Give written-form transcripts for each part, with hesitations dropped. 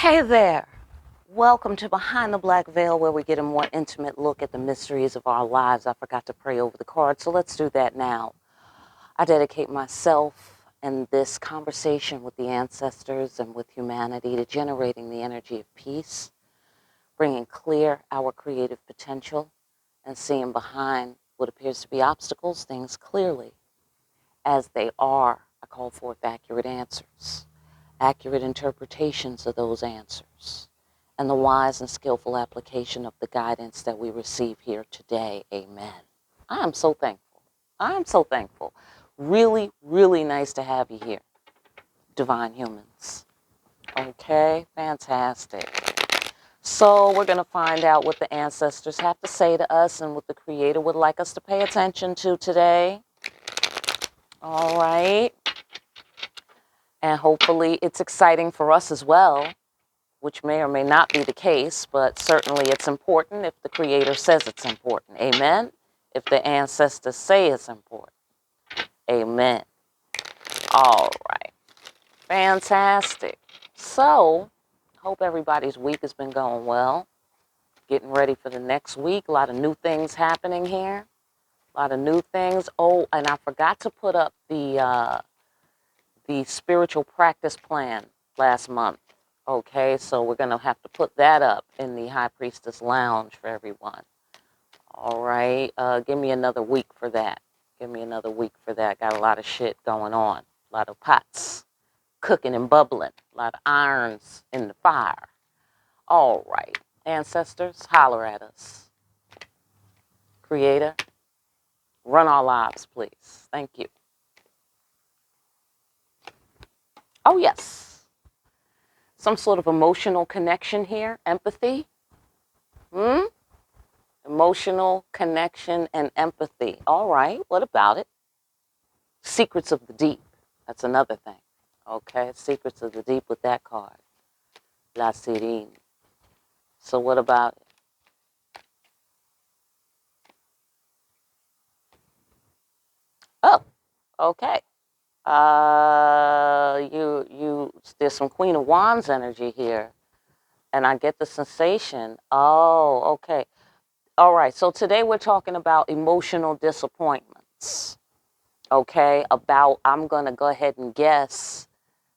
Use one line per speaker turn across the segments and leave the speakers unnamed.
Hey there. Welcome to Behind the Black Veil, where we get a more intimate look at the mysteries of our lives. I forgot to pray over the card, so let's do that now. I dedicate myself and this conversation with the ancestors and with humanity to generating the energy of peace, bringing clear our creative potential, and seeing behind what appears to be obstacles, things clearly as they are. I call forth accurate answers, accurate interpretations of those answers, and the wise and skillful application of the guidance that we receive here today. Amen. I am so thankful. I am so thankful. Really, really nice to have you here, divine humans. Okay, fantastic. So we're going to find out what the ancestors have to say to us and what the Creator would like us to pay attention to today. All right. And hopefully it's exciting for us as well, which may or may not be the case, but certainly it's important if the Creator says it's important. Amen? If the ancestors say it's important. Amen. All right. Fantastic. So, hope everybody's week has been going well. Getting ready for the next week. A lot of new things happening here. A lot of new things. Oh, and I forgot to put up the spiritual practice plan last month. Okay, so we're going to have to put that up in the High Priestess Lounge for everyone. All right, give me another week for that. Give me another week for that. Got a lot of shit going on. A lot of pots cooking and bubbling. A lot of irons in the fire. All right, ancestors, holler at us. Creator, run our lives, please. Thank you. Oh, yes. Some sort of emotional connection here, empathy. Emotional connection and empathy. All right, what about it? Secrets of the deep. That's another thing. Okay, secrets of the deep with that card. La Sirene. So what about it? Oh, okay. There's some Queen of Wands energy here, and I get the sensation. Oh, okay. All right. So today we're talking about emotional disappointments. Okay, I'm gonna go ahead and guess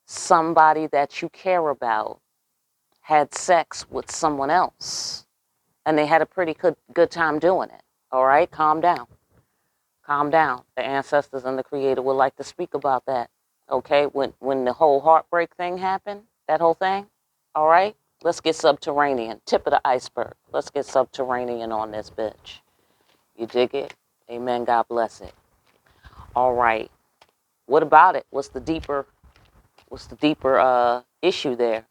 somebody that you care about had sex with someone else, and they had a pretty good time doing it. All right, calm down. Calm down. The ancestors and the Creator would like to speak about that. Okay, when the whole heartbreak thing happened, that whole thing. All right, let's get subterranean. Tip of the iceberg. Let's get subterranean on this bitch. You dig it? Amen. God bless it. All right. What about it? What's the deeper issue there?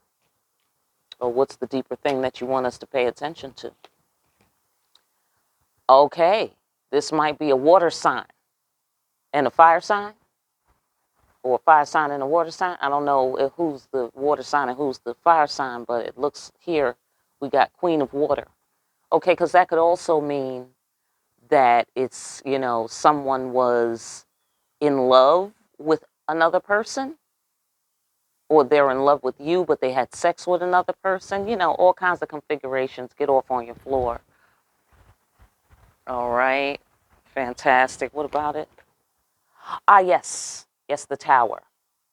Or what's the deeper thing that you want us to pay attention to? Okay, this might be a water sign and a fire sign, or a fire sign and a water sign. I don't know who's the water sign and who's the fire sign, but it looks here we got Queen of Water. Okay, because that could also mean that it's, someone was in love with another person, or they're in love with you, but they had sex with another person. All kinds of configurations. Get off on your floor. All right. Fantastic. What about it? Ah, yes. Yes, the tower.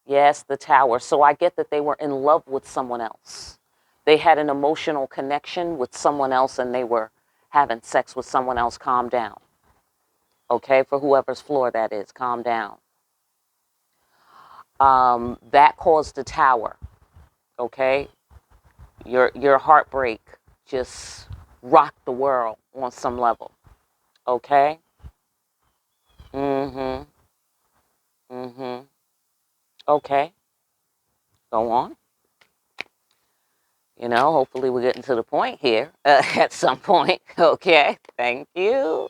Yes, the tower. So I get that they were in love with someone else. They had an emotional connection with someone else and they were having sex with someone else. Calm down. Okay, for whoever's floor that is, calm down. That caused the tower. Okay, your heartbreak just rocked the world on some level. Okay. Mm-hmm. Mm-hmm. Okay. Go on. Hopefully we're getting to the point here at some point. Okay. Thank you.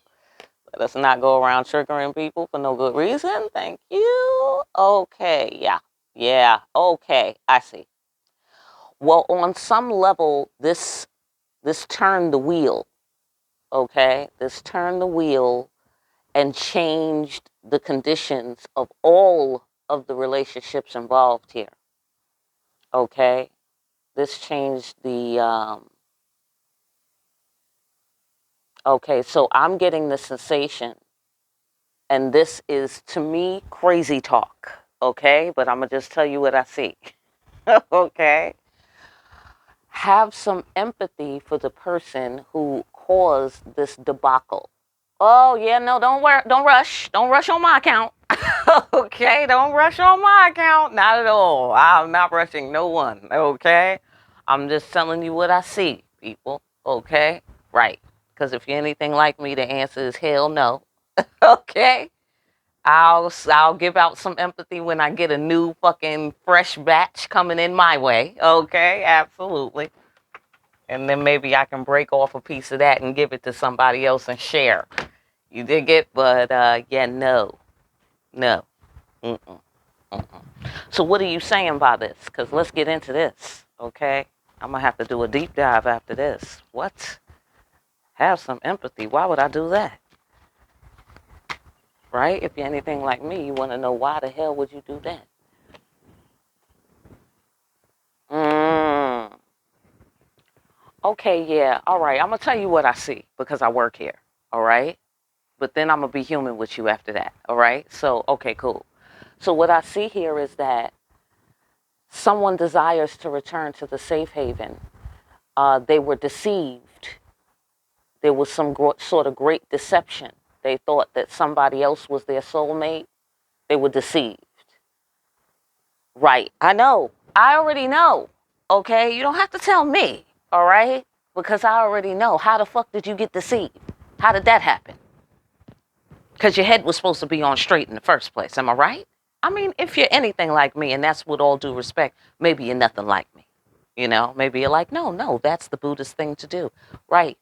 Let us not go around triggering people for no good reason. Thank you. Okay. Yeah. Yeah. Okay. I see. Well, on some level, this turned the wheel. Okay. This turned the wheel and changed the conditions of all of the relationships involved here. Okay. This changed the, okay, so I'm getting the sensation, and this is, to me, crazy talk, okay? But I'm going to just tell you what I see, okay? Have some empathy for the person who caused this debacle. Oh, yeah, no, don't rush. Don't rush on my account. Okay, don't rush on my account. Not at all. I'm not rushing no one, okay? I'm just telling you what I see, people, okay? Right. Because if you're anything like me, the answer is hell no. Okay? I'll give out some empathy when I get a new fucking fresh batch coming in my way. Okay? Absolutely. And then maybe I can break off a piece of that and give it to somebody else and share. You dig it? But yeah, no. No. Mm-mm. Mm-mm. So what are you saying by this? Because let's get into this, okay? I'm going to have to do a deep dive after this. What? Have some empathy. Why would I do that? Right? If you're anything like me, you want to know why the hell would you do that? Okay, yeah. All right. I'm going to tell you what I see because I work here. All right? But then I'm going to be human with you after that. All right? So, okay, cool. So what I see here is that someone desires to return to the safe haven. They were deceived. There was some sort of great deception. They thought that somebody else was their soulmate. They were deceived. Right. I know. I already know. Okay? You don't have to tell me. All right? Because I already know. How the fuck did you get deceived? How did that happen? Because your head was supposed to be on straight in the first place. Am I right? I mean, if you're anything like me, and that's with all due respect, maybe you're nothing like me. You know, maybe you're like, no, that's the Buddhist thing to do. Right.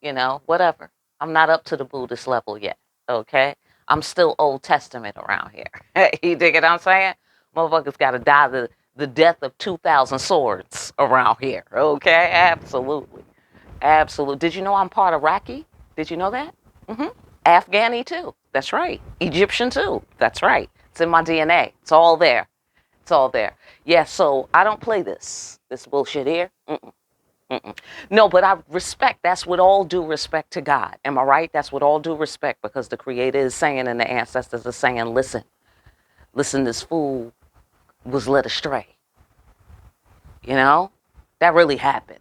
You know, whatever. I'm not up to the Buddhist level yet. Okay. I'm still Old Testament around here. You dig what I'm saying? Motherfuckers got to die the death of 2,000 swords around here. Okay. Absolutely. Absolutely. Did you know I'm part Iraqi? Did you know that? Mm-hmm. Afghani too. That's right. Egyptian too. That's right. It's in my DNA. It's all there. It's all there. Yeah, so I don't play this bullshit here. Mm-mm, mm-mm. No, but I respect. That's with all due respect to God. Am I right? That's with all due respect because the Creator is saying and the ancestors are saying, listen, this fool was led astray. You know? That really happened.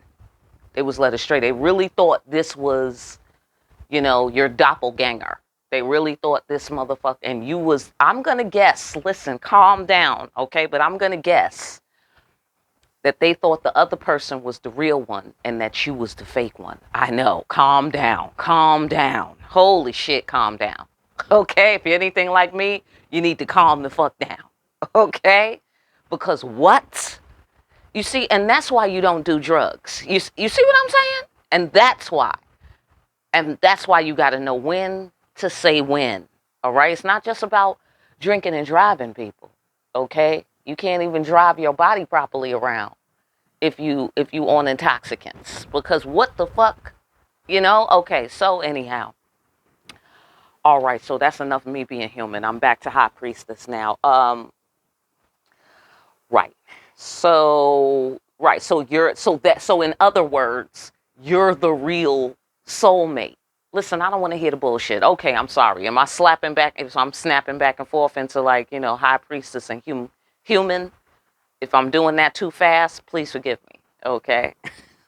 They was led astray. They really thought this was, your doppelganger. They really thought this motherfucker, and I'm going to guess, listen, calm down, okay? But I'm going to guess that they thought the other person was the real one and that you was the fake one. I know. Calm down. Calm down. Holy shit, calm down. Okay? If you're anything like me, you need to calm the fuck down. Okay? Because what? You see, and that's why you don't do drugs. You see what I'm saying? And that's why. And that's why you got to know when to say when. All right? It's not just about drinking and driving, people. Okay? You can't even drive your body properly around if you on intoxicants, because what the fuck, okay. So anyhow, all right, so that's enough of me being human. I'm back to high priestess now. Right. So in other words, you're the real soulmate. Listen, I don't want to hear the bullshit. Okay, I'm sorry. Am I slapping back? If I'm snapping back and forth into high priestess and human, if I'm doing that too fast, please forgive me. Okay.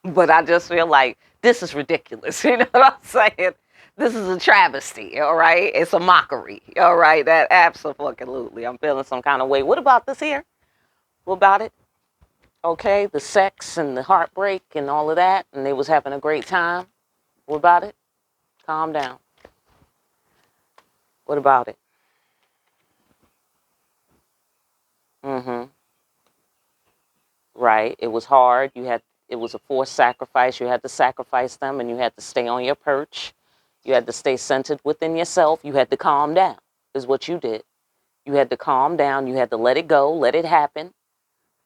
But I just feel like this is ridiculous. You know what I'm saying? This is a travesty, all right? It's a mockery, all right? That absolutely. I'm feeling some kind of way. What about this here? What about it? Okay, the sex and the heartbreak and all of that, and they was having a great time. What about it? Calm down. What about it? Mm-hmm. Right. It was hard. It was a forced sacrifice. You had to sacrifice them and you had to stay on your perch. You had to stay centered within yourself. You had to calm down, is what you did. You had to calm down. You had to let it go, let it happen.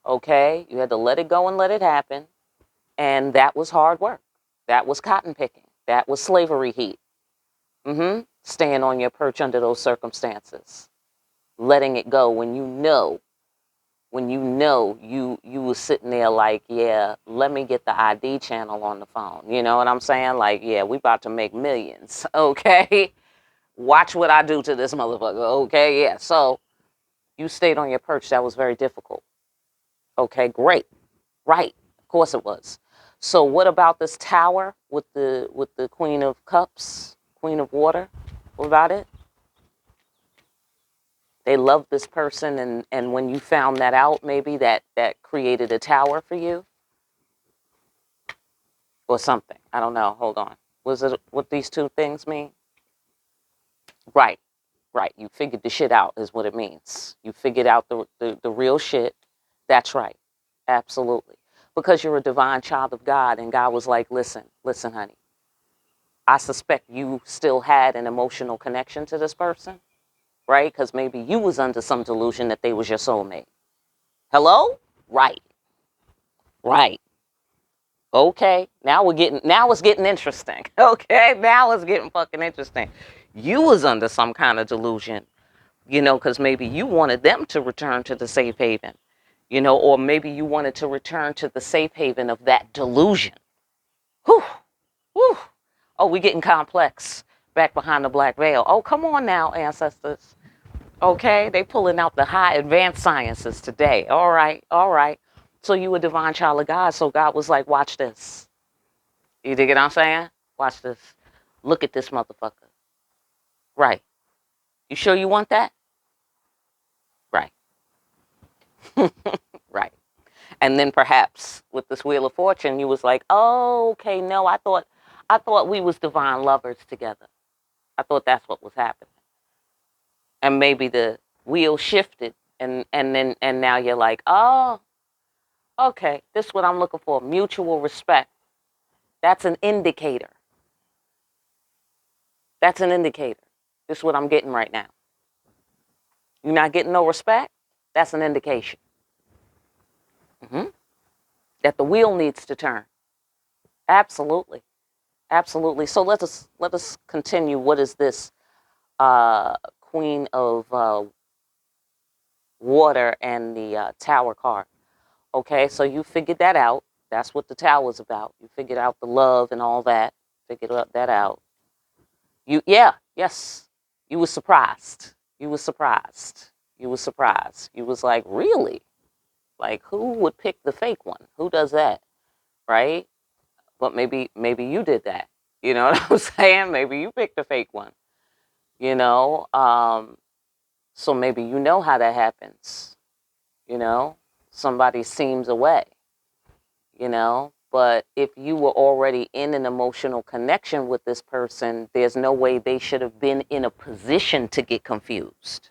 Okay? You had to let it go and let it happen. And that was hard work. That was cotton picking. That was slavery heat. Mm-hmm. Staying on your perch under those circumstances. Letting it go when you know when you know you was sitting there like, yeah, let me get the ID channel on the phone. You know what I'm saying? Like, yeah, we about to make millions. Okay. Watch what I do to this motherfucker. Okay, yeah. So you stayed on your perch. That was very difficult. Okay, great. Right. Of course it was. So what about this tower with the Queen of Cups, Queen of Water? What about it? They loved this person, and when you found that out, maybe that created a tower for you or something. I don't know. Hold on. Was it what these two things mean? Right. Right. You figured the shit out is what it means. You figured out the real shit. That's right. Absolutely. Because you're a divine child of God, and God was like, listen, listen, honey. I suspect you still had an emotional connection to this person, right? Because maybe you was under some delusion that they was your soulmate. Hello? Right. Right. Okay. Now it's getting interesting. Okay. Now it's getting fucking interesting. You was under some kind of delusion, because maybe you wanted them to return to the safe haven, or maybe you wanted to return to the safe haven of that delusion. Whew. Whew. Oh, we getting complex back behind the black veil. Oh, come on now, ancestors. Okay, they pulling out the high advanced sciences today. All right, all right. So you a divine child of God. So God was like, watch this. You dig what I'm saying? Watch this. Look at this motherfucker. Right. You sure you want that? Right. Right. And then perhaps with this Wheel of Fortune, you was like, oh, okay, no, I thought we was divine lovers together. I thought that's what was happening. And maybe the wheel shifted, and now you're like, oh, okay, this is what I'm looking for. Mutual respect. That's an indicator. That's an indicator. This is what I'm getting right now. You're not getting no respect? That's an indication. Hmm. That the wheel needs to turn. Absolutely. Absolutely. So let us continue. What is this Queen of Water and the Tower card? Okay, so you figured that out. That's what the tower's about. You figured out the love and all that. Figured that out. Yes. You was surprised. You was surprised. You was surprised. You was like, really? Like, who would pick the fake one? Who does that, right? But maybe you did that. You know what I'm saying? Maybe you picked the fake one. You know, so maybe you know how that happens. You know, somebody seems away. But if you were already in an emotional connection with this person, there's no way they should have been in a position to get confused.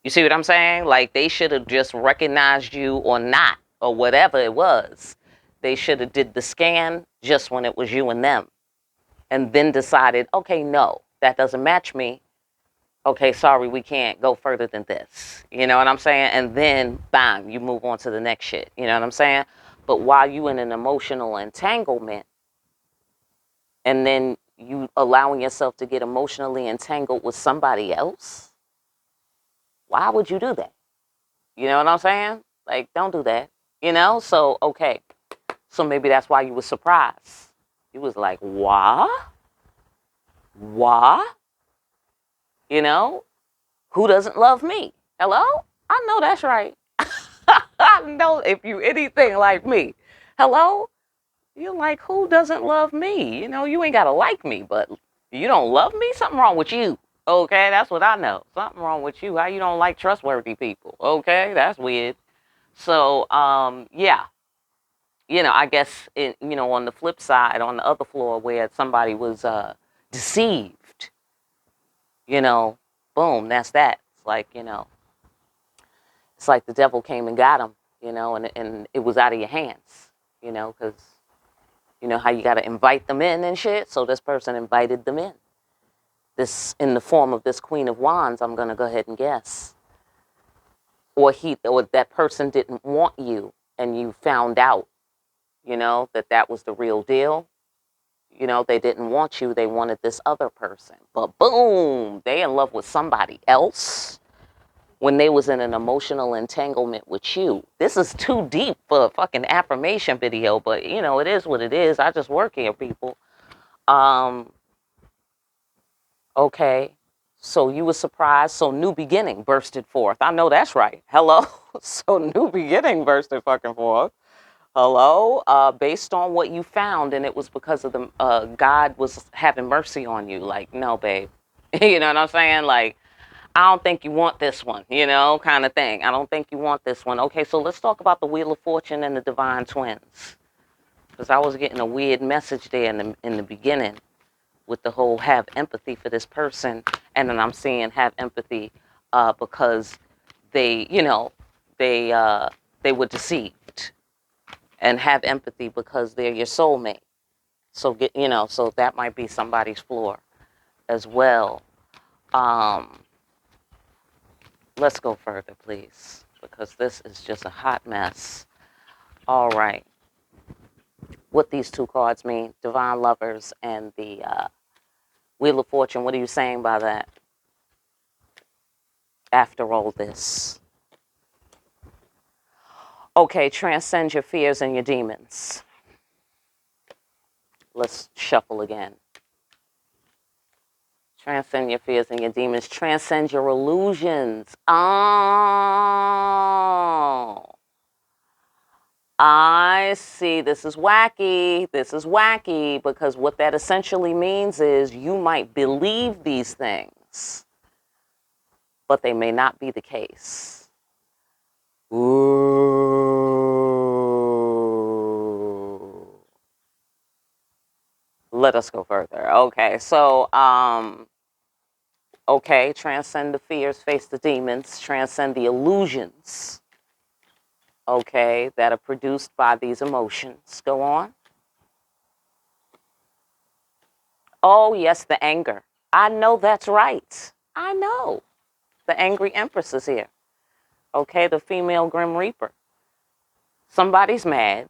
You see what I'm saying? Like, they should have just recognized you or not, or whatever it was. They should have did the scan just when it was you and them, and then decided, okay, no, that doesn't match me. Okay, sorry, we can't go further than this. You know what I'm saying? And then, bang, you move on to the next shit. You know what I'm saying? But while you in an emotional entanglement, and then you allowing yourself to get emotionally entangled with somebody else, why would you do that? You know what I'm saying? Like, don't do that. So, okay. So maybe that's why you were surprised. You was like, what? What? You know? Who doesn't love me? Hello? I know that's right. I know if you anything like me. Hello? You're like, who doesn't love me? You ain't gotta like me, but you don't love me? Something wrong with you. Okay, that's what I know. Something wrong with you. How you don't like trustworthy people? Okay, that's weird. So, yeah. I guess on the flip side, on the other floor where somebody was deceived, you know, boom, that's that. It's like the devil came and got him, and it was out of your hands, because you know how you got to invite them in and shit. So this person invited them in. This in the form of this Queen of Wands. I'm gonna go ahead and guess, or that person didn't want you, and you found out, that was the real deal. They didn't want you. They wanted this other person. But boom, they in love with somebody else. when they was in an emotional entanglement with you. This is too deep for a fucking affirmation video, but you know, it is what it is. I just work here, people. Um, okay. So you were surprised. So new beginning bursted forth. I know that's right. Hello. So new beginning bursted fucking forth. Hello. Based on what you found, and it was because of the God was having mercy on you. Like, no, babe. You know what I'm saying? Like, I don't think you want this one, you know, kind of thing. I don't think you want this one. Okay, so let's talk about the Wheel of Fortune and the Divine Twins. Because I was getting a weird message there in the beginning with the whole have empathy for this person. And then I'm seeing have empathy because they, you know, they were deceived. And have empathy because they're your soulmate. So, you know, so that might be somebody's floor as well. Let's go further, please, because this is just a hot mess. All right. What these two cards mean, Divine Lovers and the Wheel of Fortune. What are you saying by that? After all this. Okay, transcend your fears and your demons. Let's shuffle again. Transcend your fears and your demons. Transcend your illusions. Oh. I see. This is wacky. This is wacky because what that essentially means is you might believe these things, but they may not be the case. Ooh. Let us go further. Okay, so, okay, transcend the fears, face the demons, transcend the illusions, okay, that are produced by these emotions. Go on. Oh, yes, the anger. I know that's right. I know. The angry empress is here. Okay, the female grim reaper. Somebody's mad,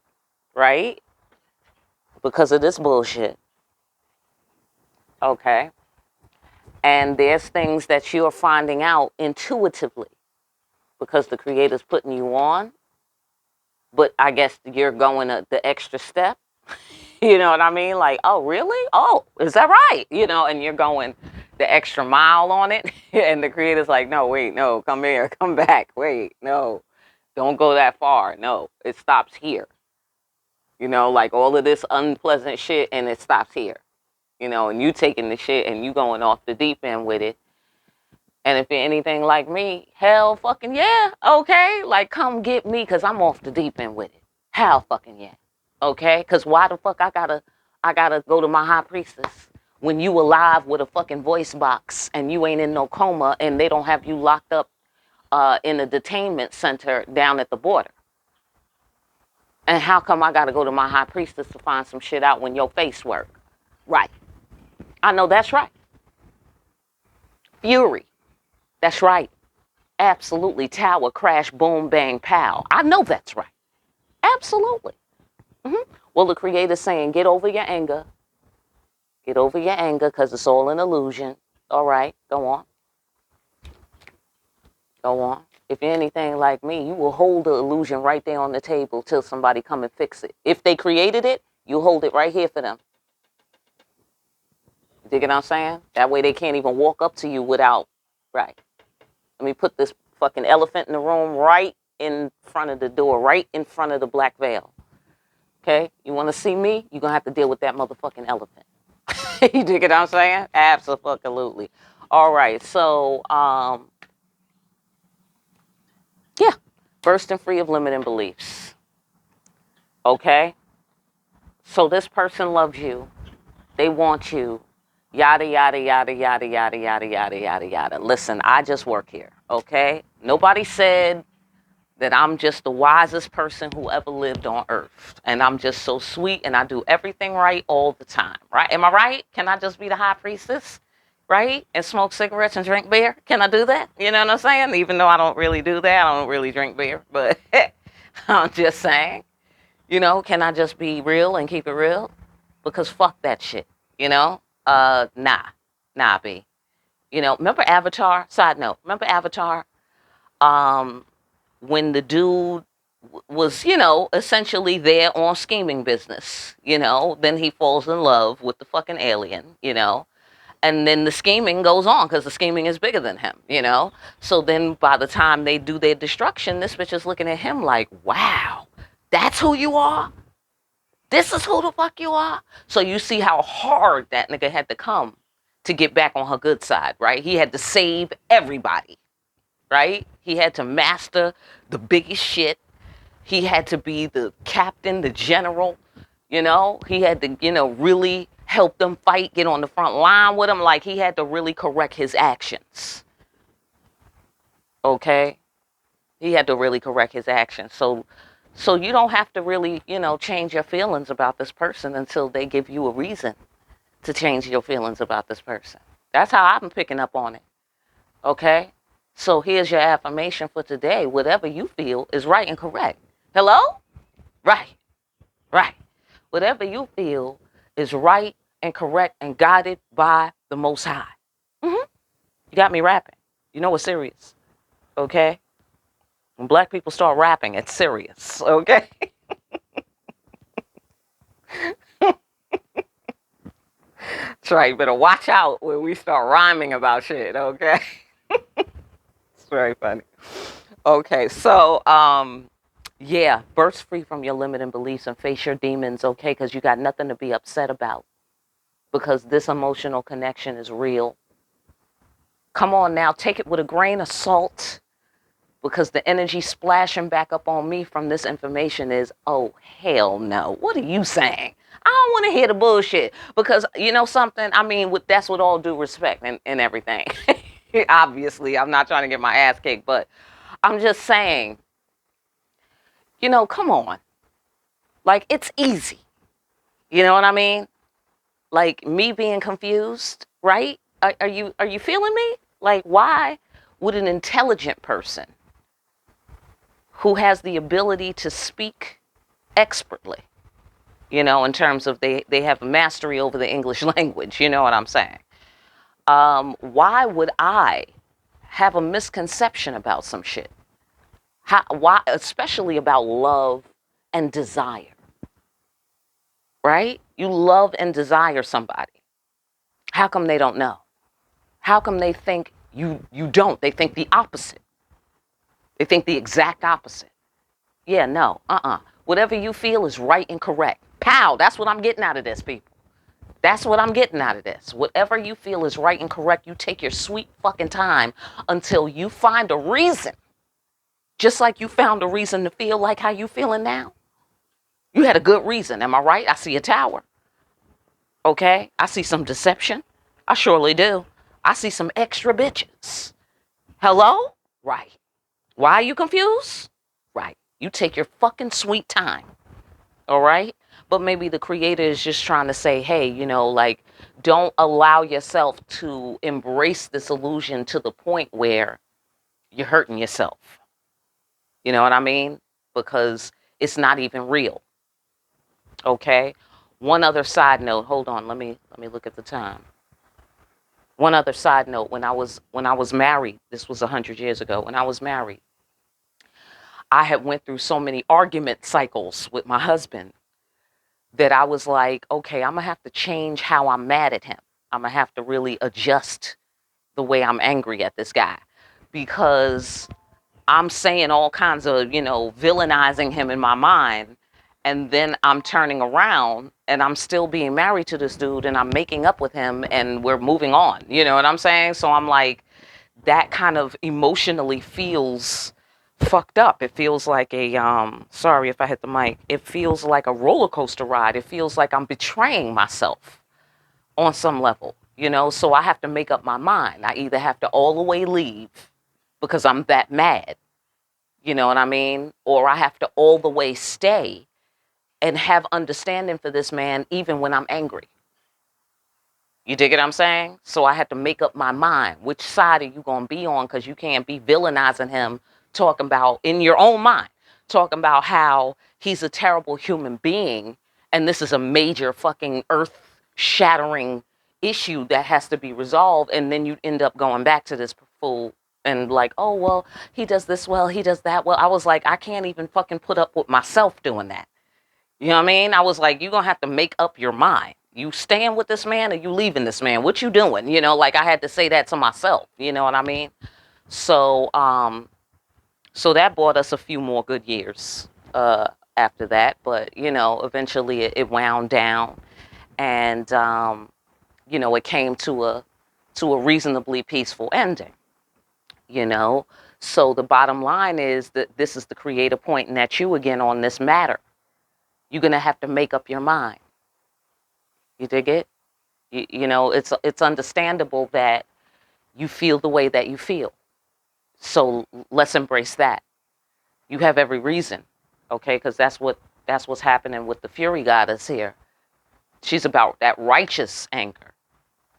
right? Because of this bullshit. Okay. And there's things that you're finding out intuitively because the creator's putting you on. But I guess you're going the extra step. You know what I mean? Like, oh, really? Oh, is that right? You know, and you're going the extra mile on it. And the creator's like, no, wait, no, come here, come back. Wait, no, don't go that far. No, it stops here. You know, like all of this unpleasant shit and it stops here. You know, and you taking the shit and you going off the deep end with it. And if you're anything like me, hell fucking yeah, okay? Like, come get me because I'm off the deep end with it. Hell fucking yeah. Okay? Because why the fuck I gotta go to my high priestess when you alive with a fucking voice box and you ain't in no coma and they don't have you locked up in a detainment center down at the border? And how come I gotta go to my high priestess to find some shit out when your face work? Right. I know that's right. Fury. That's right. Absolutely. Tower crash, boom, bang, pow. I know that's right. Absolutely. Well, the creator's saying, get over your anger. Get over your anger because it's all an illusion. All right, go on. Go on. If you're anything like me, you will hold the illusion right there on the table till somebody come and fix it. If they created it, you hold it right here for them. You dig what I'm saying? That way they can't even walk up to you without, right. Let me put this fucking elephant in the room right in front of the door, right in front of the black veil. Okay? You want to see me? You're going to have to deal with that motherfucking elephant. You dig what I'm saying? Absolutely. All right. So, yeah. Bursting free of limiting beliefs. Okay? So this person loves you. They want you. Yada, yada, yada, yada, yada, yada, yada, yada, yada. Listen, I just work here. Okay? Nobody said that I'm just the wisest person who ever lived on earth. And I'm just so sweet and I do everything right all the time. Right? Am I right? Can I just be the high priestess? Right? And smoke cigarettes and drink beer? Can I do that? You know what I'm saying? Even though I don't really do that. I don't really drink beer. But I'm just saying, you know, can I just be real and keep it real? Because fuck that shit. You know? Nah. Nah, B. You know, remember Avatar? Side note, remember Avatar? Um, when the dude was, you know, essentially there on scheming business, you know, then he falls in love with the fucking alien, you know, and then the scheming goes on because the scheming is bigger than him, you know. So then by the time they do their destruction, this bitch is looking at him like, wow, that's who you are? This is who the fuck you are? So you see how hard that nigga had to come to get back on her good side, right? He had to save everybody, right? He had to master the biggest shit. He had to be the captain, the general, you know? He had to, you know, really help them fight, get on the front line with them. Like, he had to really correct his actions, okay? He had to really correct his actions. So you don't have to really, you know, change your feelings about this person until they give you a reason to change your feelings about this person. That's how I've been picking up on it. Okay? So here's your affirmation for today. Whatever you feel is right and correct. Hello? Right. Right. Whatever you feel is right and correct and guided by the Most High. Mm-hmm. You got me rapping. You know it's serious. Okay? When black people start rapping, it's serious. Okay? That's right. You better watch out when we start rhyming about shit. Okay? It's very funny. Okay, so yeah, burst free from your limiting beliefs and face your demons, okay? Because you got nothing to be upset about. Because this emotional connection is real. Come on now, take it with a grain of salt. Because the energy splashing back up on me from this information is, oh hell no. What are you saying? I don't want to hear the bullshit. Because you know something? I mean, that's with all due respect and everything. Obviously, I'm not trying to get my ass kicked, but I'm just saying, you know, come on. Like, it's easy. You know what I mean? Like, me being confused, right? Are you feeling me? Like, why would an intelligent person who has the ability to speak expertly, you know, in terms of they have mastery over the English language, you know what I'm saying? Why would I have a misconception about some shit? Why, especially about love and desire, right? You love and desire somebody. How come they don't know? How come they think you don't? They think the opposite. They think the exact opposite. Yeah, no, Whatever you feel is right and correct. Pow, that's what I'm getting out of this, people. That's what I'm getting out of this. Whatever you feel is right and correct, you take your sweet fucking time until you find a reason. Just like you found a reason to feel like how you feeling now. You had a good reason, am I right? I see a tower. Okay? I see some deception. I surely do. I see some extra bitches. Hello? Right. Why are you confused? Right. You take your fucking sweet time. All right? But maybe the creator is just trying to say, hey, you know, like, don't allow yourself to embrace this illusion to the point where you're hurting yourself. You know what I mean? Because it's not even real. Okay? One other side note. Hold on, let me look at the time. One other side note, when I was married, this was 100 years ago, when I was married, I had went through so many argument cycles with my husband that I was like, okay, I'm gonna have to change how I'm mad at him. I'm gonna have to really adjust the way I'm angry at this guy because I'm saying all kinds of, you know, villainizing him in my mind. And then I'm turning around and I'm still being married to this dude and I'm making up with him and we're moving on. You know what I'm saying? So I'm like, that kind of emotionally feels fucked up. It feels like a sorry if I hit the mic. It feels like a roller coaster ride. It feels like I'm betraying myself on some level, you know? So I have to make up my mind. I either have to all the way leave because I'm that mad, you know what I mean? Or I have to all the way stay and have understanding for this man even when I'm angry. You dig what I'm saying? So I had to make up my mind. Which side are you going to be on? Because you can't be villainizing him, talking about, in your own mind, talking about how he's a terrible human being. And this is a major fucking earth shattering issue that has to be resolved. And then you end up going back to this fool and like, oh, well, he does this well, he does that well. I was like, I can't even fucking put up with myself doing that. You know what I mean? I was like, you're going to have to make up your mind. You staying with this man or you leaving this man? What you doing? You know, like I had to say that to myself. You know what I mean? So, so that bought us a few more good years after that. But, you know, eventually it wound down and, you know, it came to a reasonably peaceful ending, you know? So the bottom line is that this is the creator pointing at you again on this matter. You're going to have to make up your mind. You dig it? You know, it's understandable that you feel the way that you feel. So let's embrace that. You have every reason, okay? Because that's what's happening with the Fury goddess here. She's about that righteous anger.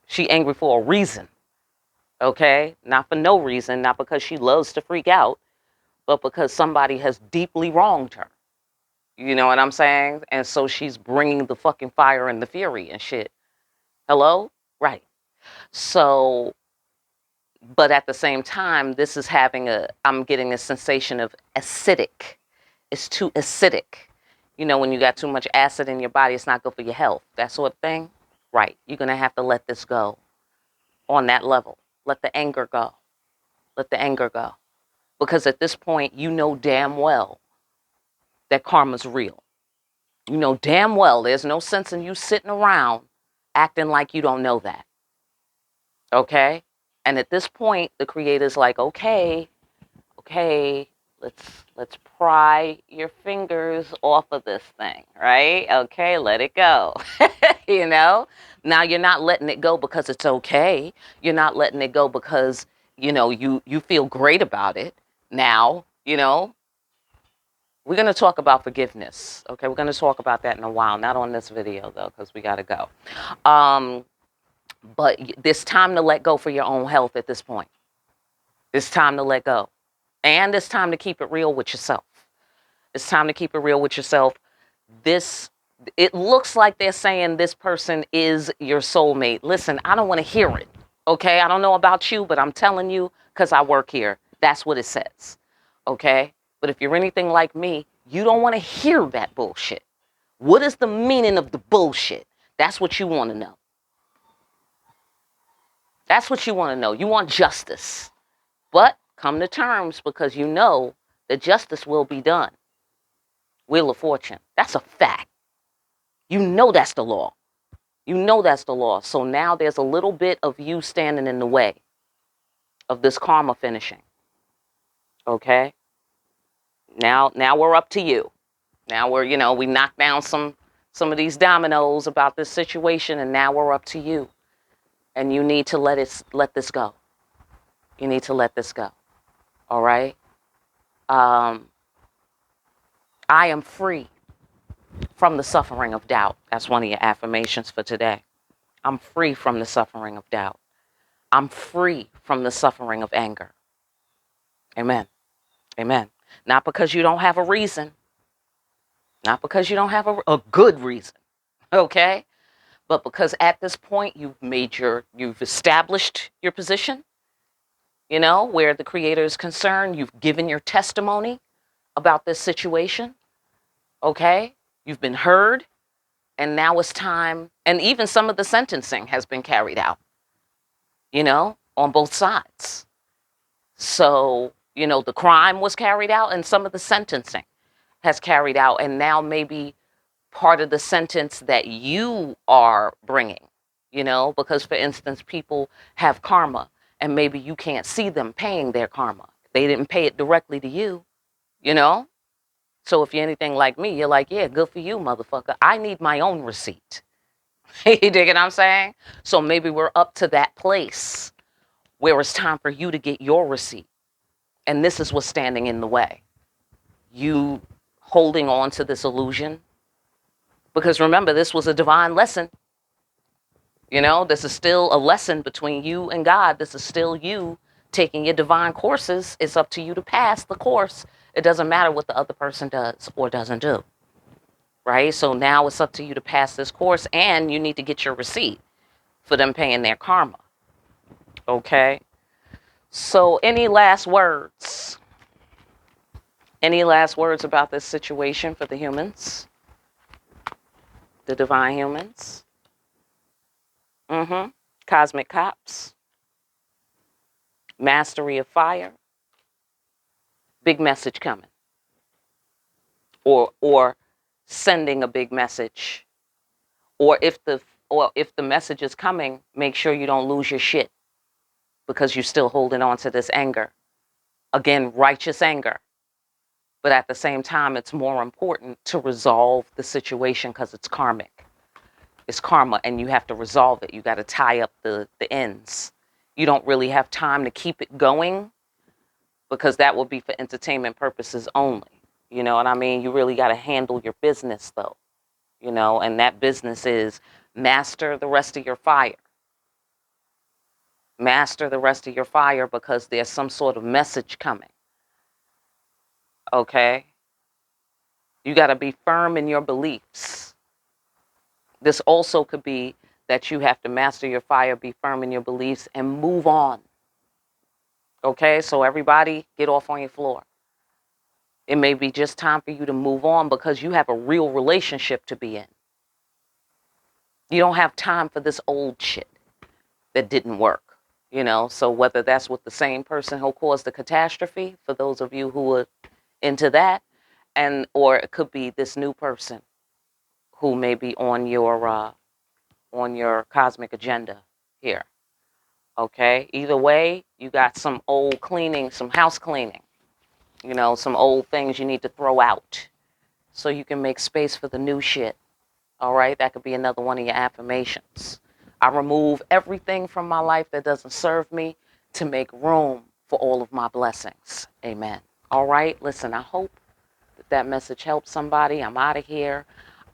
She angry for a reason, okay? Not for no reason, not because she loves to freak out, but because somebody has deeply wronged her. You know what I'm saying? And so she's bringing the fucking fire and the fury and shit. Hello? Right. So, but at the same time, this is I'm getting a sensation of acidic. It's too acidic. You know, when you got too much acid in your body, it's not good for your health. That sort of thing. Right. You're going to have to let this go on that level. Let the anger go. Let the anger go. Because at this point, you know damn well that karma's real. You know damn well there's no sense in you sitting around acting like you don't know that. Okay? And at this point, the creator's like, okay, let's pry your fingers off of this thing, right? Okay, let it go. You know? Now you're not letting it go because it's okay. You're not letting it go because, you know, you feel great about it. Now, you know, we're going to talk about forgiveness. Okay, we're going to talk about that in a while. Not on this video though, because we got to go. But there's time to let go for your own health at this point. It's time to let go. And it's time to keep it real with yourself. It's time to keep it real with yourself. It looks like they're saying this person is your soulmate. Listen, I don't want to hear it. Okay, I don't know about you, but I'm telling you because I work here. That's what it says. Okay, but if you're anything like me, you don't want to hear that bullshit. What is the meaning of the bullshit? That's what you want to know. That's what you want to know. You want justice. But come to terms because you know that justice will be done. Wheel of Fortune. That's a fact. You know that's the law. You know that's the law. So now there's a little bit of you standing in the way of this karma finishing. Okay? Now we're up to you. Now we knocked down some of these dominoes about this situation, and now we're up to you. And you need to let this go. You need to let this go. All right? I am free from the suffering of doubt. That's one of your affirmations for today. I'm free from the suffering of doubt. I'm free from the suffering of anger. Amen. Amen. Not because you don't have a reason. Not because you don't have a good reason. Okay? But because at this point you've established your position, you know, where the creator is concerned, you've given your testimony about this situation. Okay? You've been heard. And now it's time, and even some of the sentencing has been carried out, you know, on both sides. So, you know, the crime was carried out and some of the sentencing has carried out. And now maybe part of the sentence that you are bringing, you know, because, for instance, people have karma and maybe you can't see them paying their karma. They didn't pay it directly to you, you know. So if you're anything like me, you're like, yeah, good for you, motherfucker. I need my own receipt. You dig what I'm saying? So maybe we're up to that place where it's time for you to get your receipt. And this is what's standing in the way. You holding on to this illusion. Because remember, this was a divine lesson. You know, this is still a lesson between you and God. This is still you taking your divine courses. It's up to you to pass the course. It doesn't matter what the other person does or doesn't do. Right? So now it's up to you to pass this course, and you need to get your receipt for them paying their karma. Okay? So, any last words? Any last words about this situation for the humans? The divine humans? Cosmic cops? Mastery of fire? Big message coming. Or sending a big message. Or if the message is coming, make sure you don't lose your shit because you're still holding on to this anger. Again, righteous anger. But at the same time, it's more important to resolve the situation because it's karmic. It's karma, and you have to resolve it. You got to tie up the ends. You don't really have time to keep it going because that will be for entertainment purposes only. You know what I mean? You really got to handle your business, though. You know, and that business is master the rest of your fire. Master the rest of your fire because there's some sort of message coming. Okay? You got to be firm in your beliefs. This also could be that you have to master your fire, be firm in your beliefs, and move on. Okay? So everybody get off on your floor. It may be just time for you to move on because you have a real relationship to be in. You don't have time for this old shit that didn't work. You know, so whether that's with the same person who caused the catastrophe, for those of you who are into that, and or it could be this new person who may be on your cosmic agenda here. Okay, either way, you got some old cleaning, some house cleaning, you know, some old things you need to throw out so you can make space for the new shit. All right, that could be another one of your affirmations. I remove everything from my life that doesn't serve me to make room for all of my blessings. Amen. All right, listen, I hope that message helps somebody. I'm out of here.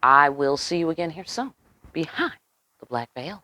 I will see you again here soon behind the black veil.